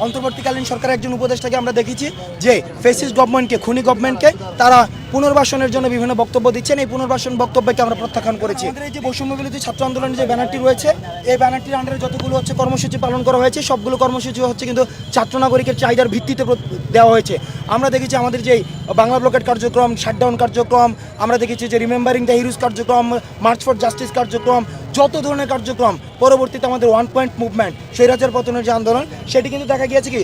অন্তর্বর্তীকালীন সরকারের একজন উপদেষ্টাকে আমরা দেখেছি যে ফ্যাসিস্ট গভর্নমেন্টকে, খুনি গভর্নমেন্টকে তারা পুনর্বাসনের জন্য বিভিন্ন বক্তব্য দিচ্ছেন। এই পুনর্বাসন বক্তব্যকে আমরা প্রত্যাখ্যান করেছি। আমাদের এই যে বৈষম্য বিরোধী ছাত্র আন্দোলনের যে ব্যানারটি রয়েছে, এই ব্যানারটির আন্ডারে যতগুলো কর্মসূচি পালন করা হয়েছে, সবগুলো কর্মসূচি কিন্তু ছাত্র নাগরিকের চাহিদার ভিত্তিতে দেওয়া হয়েছে। আমরা দেখেছি আমাদের যে বাংলা ব্লকেট কার্যক্রম, শাটডাউন কার্যক্রম, আমরা দেখেছি যে রিমেম্বারিং দ্য হিরোজ কার্যক্রম, মার্চ ফর জাস্টিস কার্যক্রম, যত ধরনের কার্যক্রম, পরবর্তীতে আমাদের 1 পয়েন্ট মুভমেন্ট, স্বৈরাচার পতনের যে আন্দোলন, সেটি কিন্তু দেখা গিয়েছে কি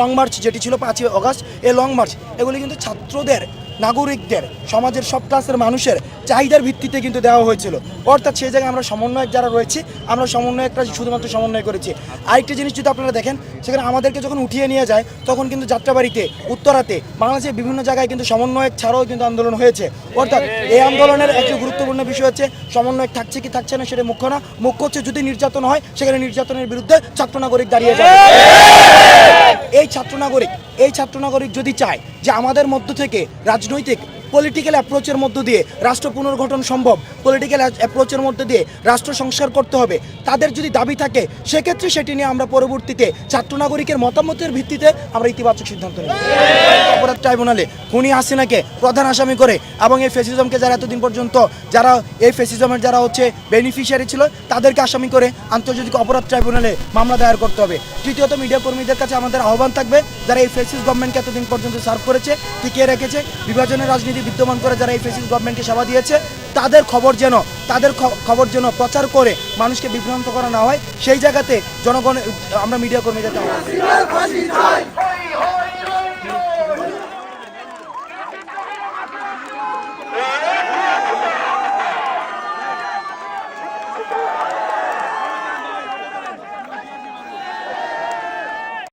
লং মার্চ যেটি ছিল 5ই আগস্ট, এই লং মার্চ এগুলি কিন্তু ছাত্রদের, নাগরিকদের, সমাজের সব ক্লাসের মানুষের চাহিদার ভিত্তিতে কিন্তু দেওয়া হয়েছিল। অর্থাৎ সেই জায়গায় আমরা সমন্বয়ক যারা রয়েছি, আমরা সমন্বয়করা শুধুমাত্র সমন্বয় করেছি। আরেকটি জিনিস যদি আপনারা দেখেন, সেখানে আমাদেরকে যখন উঠিয়ে নিয়ে যায় তখন কিন্তু যাত্রাবাড়িতে, উত্তরাতে, বাংলাদেশের বিভিন্ন জায়গায় কিন্তু সমন্বয়ক ছাড়াও কিন্তু আন্দোলন হয়েছে। অর্থাৎ এই আন্দোলনের একটি গুরুত্বপূর্ণ বিষয় হচ্ছে সমন্বয়ক থাকছে কি থাকছে না সেটা মুখ্য না, মুখ্য হচ্ছে যদি নির্যাতন হয় সেখানে নির্যাতনের বিরুদ্ধে ছাত্র নাগরিক দাঁড়িয়ে যায়। এই ছাত্র নাগরিক যদি চায় যে আমাদের মধ্য থেকে রাজনৈতিক পলিটিক্যাল অ্যাপ্রোচের মধ্য দিয়ে রাষ্ট্র পুনর্গঠন সম্ভব, পলিটিক্যাল অ্যাপ্রোচের মধ্য দিয়ে রাষ্ট্র সংস্কার করতে হবে, তাদের যদি দাবি থাকে, সেক্ষেত্রে সেটি নিয়ে আমরা পরবর্তীতে ছাত্র নাগরিকের মতামতের ভিত্তিতে আমরা ইতিবাচক সিদ্ধান্ত নিই। অপরাধ ট্রাইব্যুনালে খুনি হাসিনাকে প্রধান আসামি করে এবং এই ফ্যাসিজমকে যারা এতদিন পর্যন্ত এই ফ্যাসিজমের যারা বেনিফিশিয়ারি ছিল, তাদেরকে আসামি করে আন্তর্জাতিক অপরাধ ট্রাইব্যুনালে মামলা দায়ের করতে হবে। তৃতীয়ত, মিডিয়া কর্মীদের কাছে আমাদের আহ্বান থাকবে, যারা এই ফ্যাসিস্ট গভর্নমেন্টকে এতদিন পর্যন্ত সার্ভ করেছে, টিকিয়ে রেখেছে, বিভাজনের রাজনীতি বিদ্যমান করে যারা এই ফ্যাসিস্ট গভর্নমেন্টকে সেবা দিয়েছে, তাদের খবর যেন প্রচার করে মানুষকে বিভ্রান্ত করা না হয়, সেই জায়গাতে জনগণ আমরা মিডিয়া কর্মীদের